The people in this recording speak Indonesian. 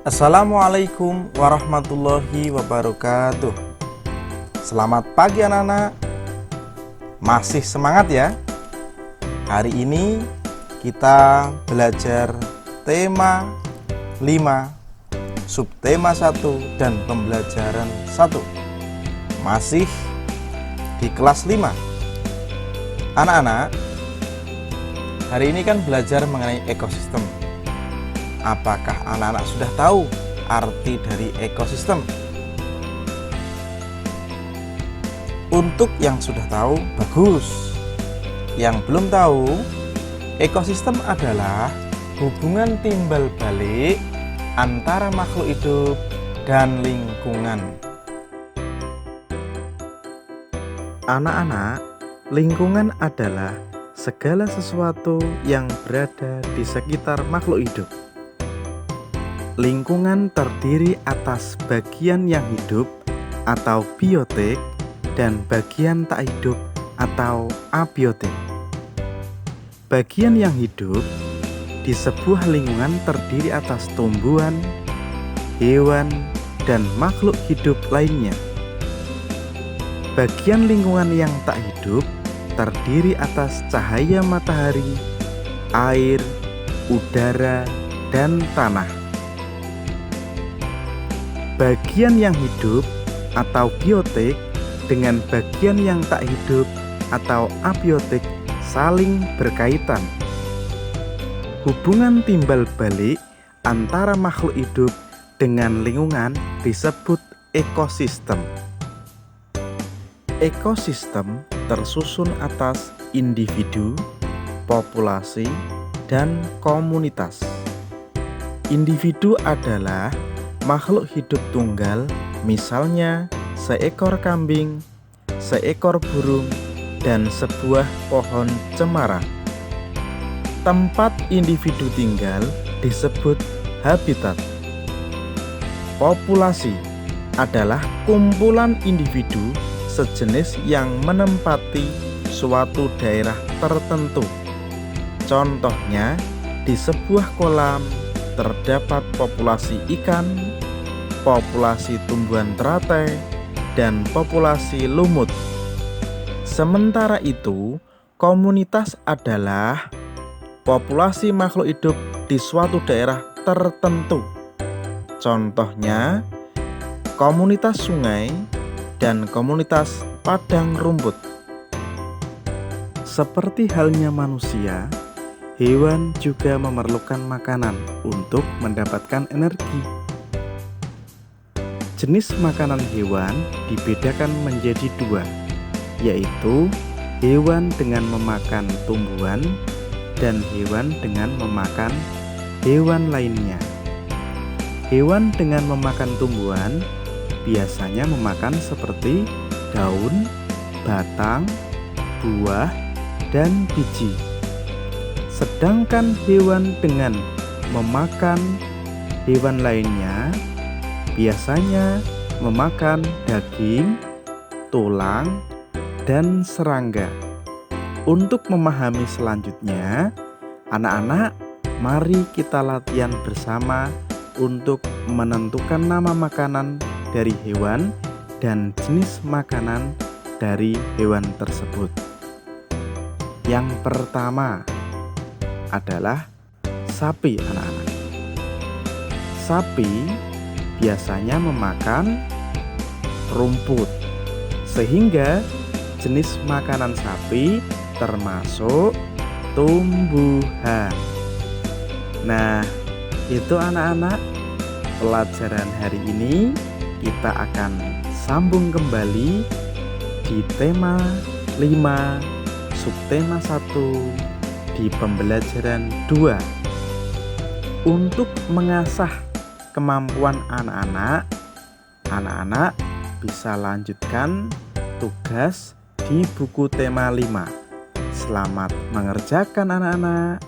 Assalamualaikum warahmatullahi wabarakatuh. Selamat pagi anak-anak. Masih semangat ya? Hari ini kita belajar tema 5, subtema 1 dan pembelajaran 1. Masih di kelas 5. Anak-anak, hari ini kan belajar mengenai ekosistem. Apakah anak-anak sudah tahu arti dari ekosistem? Untuk yang sudah tahu, bagus. Yang belum tahu, ekosistem adalah hubungan timbal balik antara makhluk hidup dan lingkungan. Anak-anak, lingkungan adalah segala sesuatu yang berada di sekitar makhluk hidup. Lingkungan terdiri atas bagian yang hidup atau biotik dan bagian tak hidup atau abiotik. Bagian yang hidup di sebuah lingkungan terdiri atas tumbuhan, hewan, dan makhluk hidup lainnya. Bagian lingkungan yang tak hidup terdiri atas cahaya matahari, air, udara, dan tanah. Bagian yang hidup atau biotik dengan bagian yang tak hidup atau abiotik saling berkaitan. Hubungan timbal balik antara makhluk hidup dengan lingkungan disebut ekosistem. Ekosistem tersusun atas individu, populasi, dan komunitas. Individu adalah makhluk hidup tunggal, misalnya seekor kambing, seekor burung, dan sebuah pohon cemara. Tempat individu tinggal disebut habitat. Populasi adalah kumpulan individu sejenis yang menempati suatu daerah tertentu. Contohnya, di sebuah kolam terdapat populasi ikan, populasi tumbuhan teratai, dan populasi lumut. Sementara itu, komunitas adalah populasi makhluk hidup di suatu daerah tertentu. Contohnya, komunitas sungai dan komunitas padang rumput. Seperti halnya manusia, hewan juga memerlukan makanan untuk mendapatkan energi. Jenis makanan hewan dibedakan menjadi 2, yaitu hewan dengan memakan tumbuhan dan hewan dengan memakan hewan lainnya. Hewan dengan memakan tumbuhan biasanya memakan seperti daun, batang, buah, dan biji. Sedangkan hewan dengan memakan hewan lainnya biasanya memakan daging, tulang, dan serangga. Untuk memahami selanjutnya, anak-anak, mari kita latihan bersama untuk menentukan nama makanan dari hewan dan jenis makanan dari hewan tersebut. Yang pertama adalah sapi, anak-anak. Sapi biasanya memakan rumput, sehingga jenis makanan sapi termasuk tumbuhan. Nah, itu anak-anak, pelajaran hari ini kita akan sambung kembali di tema 5, subtema 1 di pembelajaran 2. Untuk mengasah kemampuan anak-anak bisa lanjutkan tugas di buku tema 5. Selamat mengerjakan anak-anak.